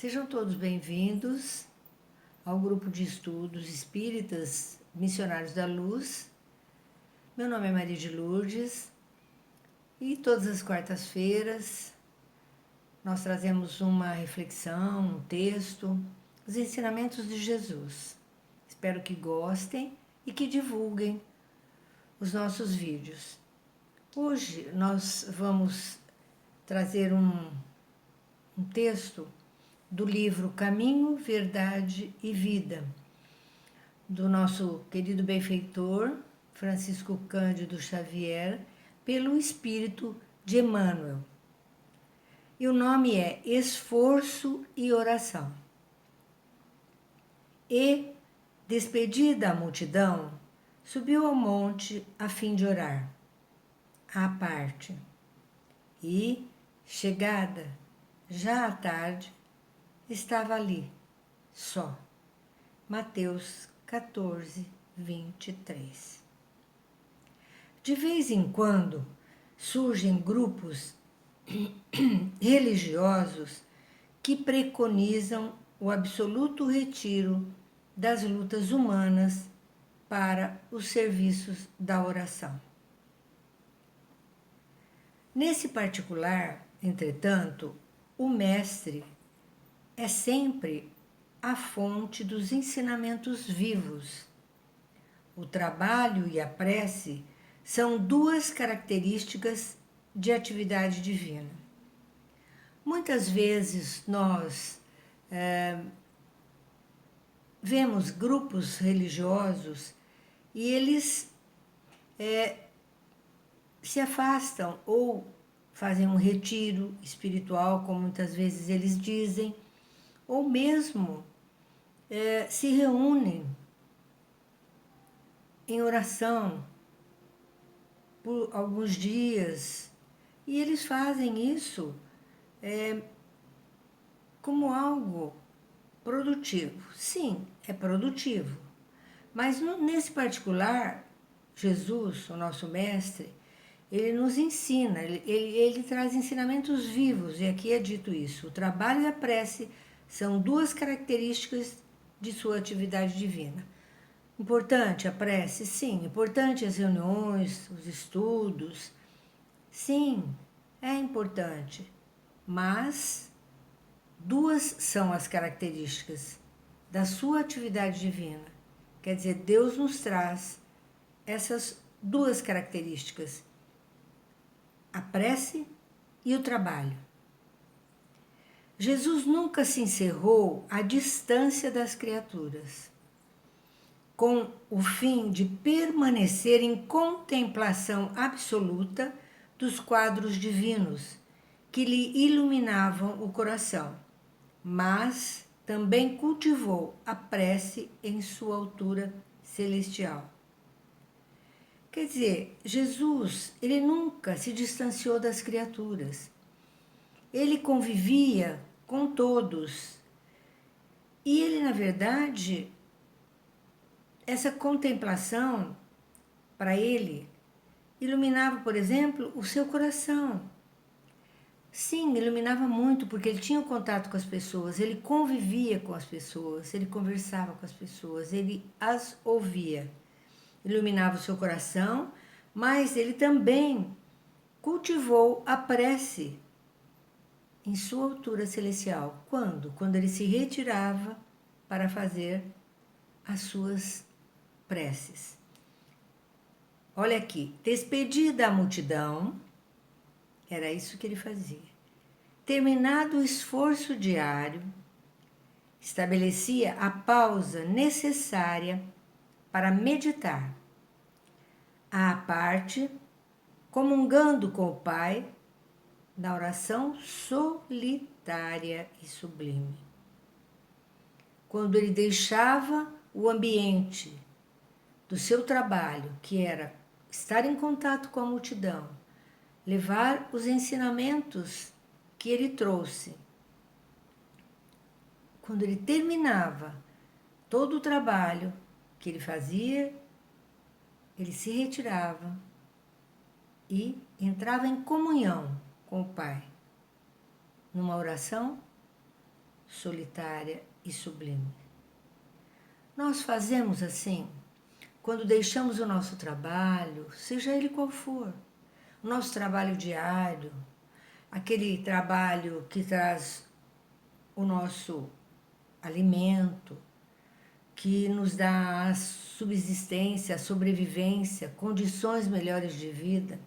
Sejam todos bem-vindos ao grupo de estudos espíritas Missionários da Luz. Meu nome é Maria de Lourdes e todas as quartas-feiras nós trazemos uma reflexão, um texto, os ensinamentos de Jesus. Espero que gostem e que divulguem os nossos vídeos. Hoje nós vamos trazer um texto do livro Caminho, Verdade e Vida, do nosso querido benfeitor Francisco Cândido Xavier, pelo Espírito de Emmanuel. E o nome é Esforço e Oração. E, despedida a multidão, subiu ao monte a fim de orar, à parte. E, chegada já à tarde, estava ali, só. Mateus 14, 23. De vez em quando surgem grupos religiosos que preconizam o absoluto retiro das lutas humanas para os serviços da oração. Nesse particular, entretanto, o mestre é sempre a fonte dos ensinamentos vivos. O trabalho e a prece são duas características de atividade divina. Muitas vezes nós vemos grupos religiosos e eles se afastam ou fazem um retiro espiritual, como muitas vezes eles dizem, ou mesmo se reúnem em oração por alguns dias, e eles fazem isso como algo produtivo. Sim, é produtivo, mas nesse particular, Jesus, o nosso mestre, ele nos ensina, ele traz ensinamentos vivos, e aqui é dito isso: o trabalho e a prece são duas características de sua atividade divina. Importante a prece? Sim. Importante as reuniões, os estudos? Sim, é importante. Mas duas são as características da sua atividade divina. Quer dizer, Deus nos traz essas duas características: a prece e o trabalho. Jesus nunca se encerrou à distância das criaturas, com o fim de permanecer em contemplação absoluta dos quadros divinos que lhe iluminavam o coração, mas também cultivou a prece em sua altura celestial. Quer dizer, Jesus, ele nunca se distanciou das criaturas. Ele convivia com todos. E ele, na verdade, essa contemplação, para ele, iluminava, por exemplo, o seu coração. Sim, iluminava muito, porque ele tinha um contato com as pessoas, ele convivia com as pessoas, ele conversava com as pessoas, ele as ouvia. Iluminava o seu coração, mas ele também cultivou a prece em sua altura celestial. Quando? Quando ele se retirava para fazer as suas preces. Olha aqui, despedida a multidão, era isso que ele fazia. Terminado o esforço diário, estabelecia a pausa necessária para meditar. À parte, comungando com o Pai, na oração solitária e sublime. Quando ele deixava o ambiente do seu trabalho, que era estar em contato com a multidão, levar os ensinamentos que ele trouxe. Quando ele terminava todo o trabalho que ele fazia, ele se retirava e entrava em comunhão com o Pai, numa oração solitária e sublime. Nós fazemos assim quando deixamos o nosso trabalho, seja ele qual for, o nosso trabalho diário, aquele trabalho que traz o nosso alimento, que nos dá a subsistência, a sobrevivência, condições melhores de vida.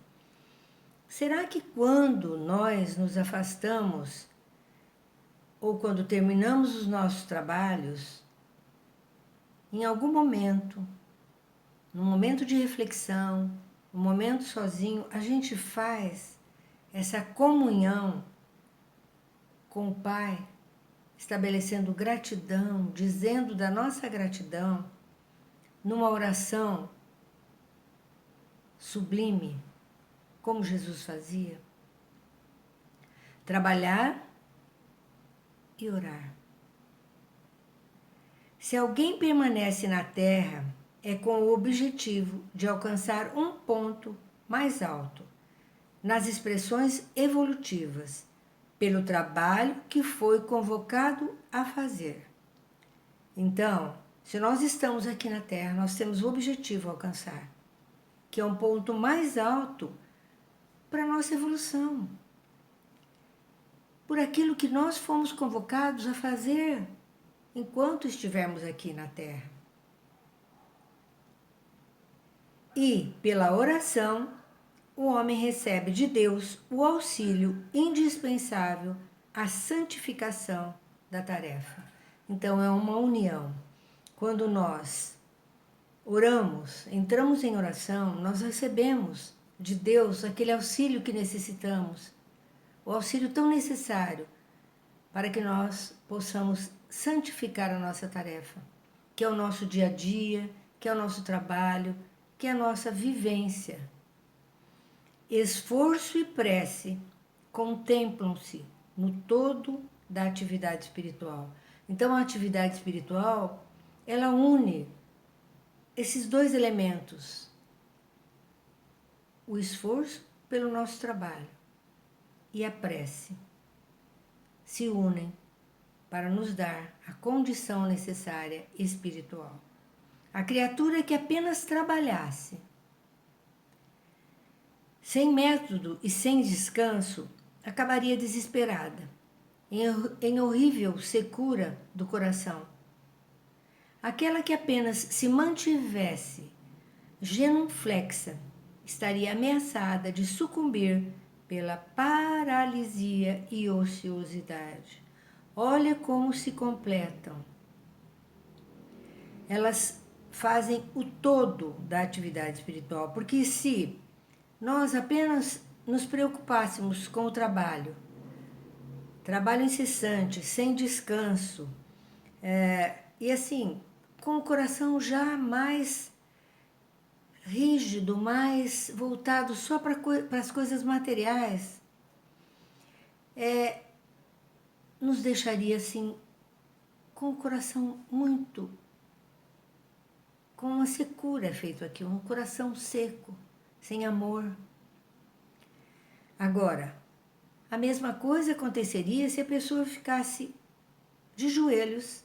Será que quando nós nos afastamos ou quando terminamos os nossos trabalhos, em algum momento, num momento de reflexão, num momento sozinho, a gente faz essa comunhão com o Pai, estabelecendo gratidão, dizendo da nossa gratidão, numa oração sublime, como Jesus fazia? Trabalhar e orar. Se alguém permanece na Terra, é com o objetivo de alcançar um ponto mais alto nas expressões evolutivas, pelo trabalho que foi convocado a fazer. Então, se nós estamos aqui na Terra, nós temos o objetivo a alcançar, que é um ponto mais alto para a nossa evolução, por aquilo que nós fomos convocados a fazer enquanto estivermos aqui na Terra. E, pela oração, o homem recebe de Deus o auxílio indispensável à santificação da tarefa. Então, é uma união. Quando nós oramos, entramos em oração, nós recebemos de Deus aquele auxílio que necessitamos, o auxílio tão necessário para que nós possamos santificar a nossa tarefa, que é o nosso dia a dia, que é o nosso trabalho, que é a nossa vivência. Esforço e prece contemplam-se no todo da atividade espiritual. Então, a atividade espiritual, ela une esses dois elementos, o esforço pelo nosso trabalho e a prece, se unem para nos dar a condição necessária espiritual. A criatura que apenas trabalhasse, sem método e sem descanso, acabaria desesperada, em horrível secura do coração. Aquela que apenas se mantivesse genuflexa, estaria ameaçada de sucumbir pela paralisia e ociosidade. Olha como se completam. Elas fazem o todo da atividade espiritual, porque se nós apenas nos preocupássemos com o trabalho incessante, sem descanso, e assim, com o coração já mais rígido, mais voltado só para as coisas materiais, nos deixaria assim, com o coração muito, com uma secura feito aqui, um coração seco, sem amor. Agora, a mesma coisa aconteceria se a pessoa ficasse de joelhos,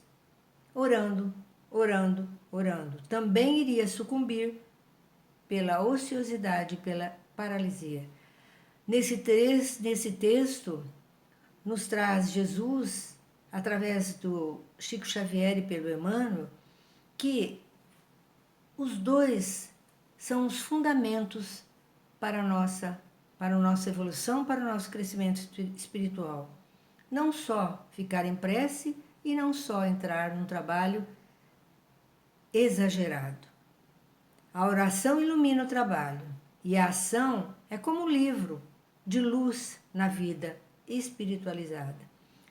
orando, orando, orando. Também iria sucumbir pela ociosidade, pela paralisia. Nesse texto, nos traz Jesus, através do Chico Xavier e pelo Emmanuel, que os dois são os fundamentos para a nossa evolução, para o nosso crescimento espiritual. Não só ficar em prece e não só entrar num trabalho exagerado. A oração ilumina o trabalho e a ação é como um livro de luz na vida espiritualizada.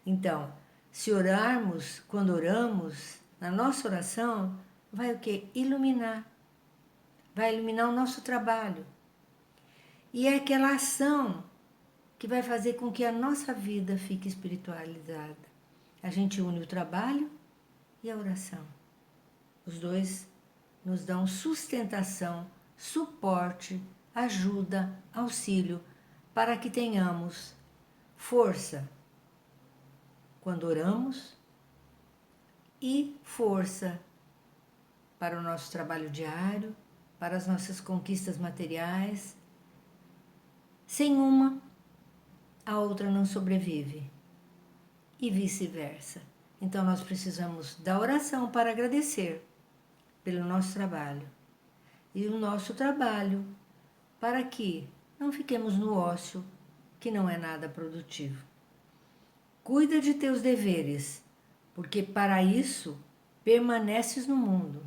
Então, se orarmos, quando oramos, na nossa oração, vai o quê? Iluminar. Vai iluminar o nosso trabalho. E é aquela ação que vai fazer com que a nossa vida fique espiritualizada. A gente une o trabalho e a oração. Os dois nos dão sustentação, suporte, ajuda, auxílio, para que tenhamos força quando oramos e força para o nosso trabalho diário, para as nossas conquistas materiais. Sem uma, a outra não sobrevive, e vice-versa. Então nós precisamos da oração para agradecer pelo nosso trabalho, e o nosso trabalho para que não fiquemos no ócio, que não é nada produtivo. Cuida de teus deveres, porque para isso permaneces no mundo.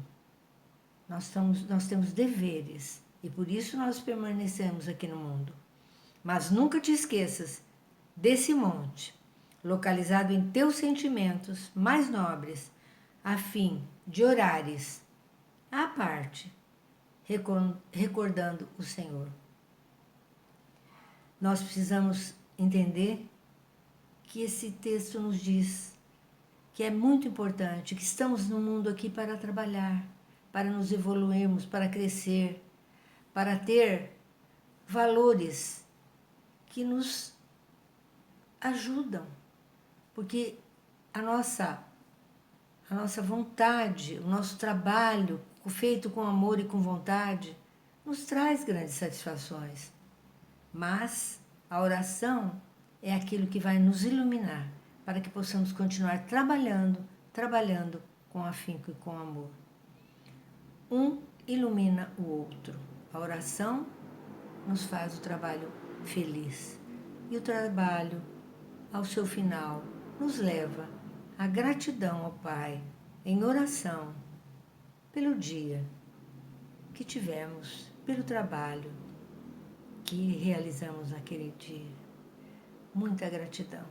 Nós temos deveres e por isso nós permanecemos aqui no mundo. Mas nunca te esqueças desse monte, localizado em teus sentimentos mais nobres, a fim de orares à parte, recordando o Senhor. Nós precisamos entender que esse texto nos diz que é muito importante, que estamos no mundo aqui para trabalhar, para nos evoluirmos, para crescer, para ter valores que nos ajudam, porque a nossa vontade, o nosso trabalho feito com amor e com vontade nos traz grandes satisfações. Mas a oração é aquilo que vai nos iluminar para que possamos continuar trabalhando com afinco e com amor. Um ilumina o outro. A oração nos faz o trabalho feliz. E o trabalho, ao seu final, nos leva à gratidão ao Pai, em oração, pelo dia que tivemos, pelo trabalho que realizamos naquele dia. Muita gratidão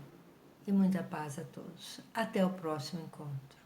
e muita paz a todos. Até o próximo encontro.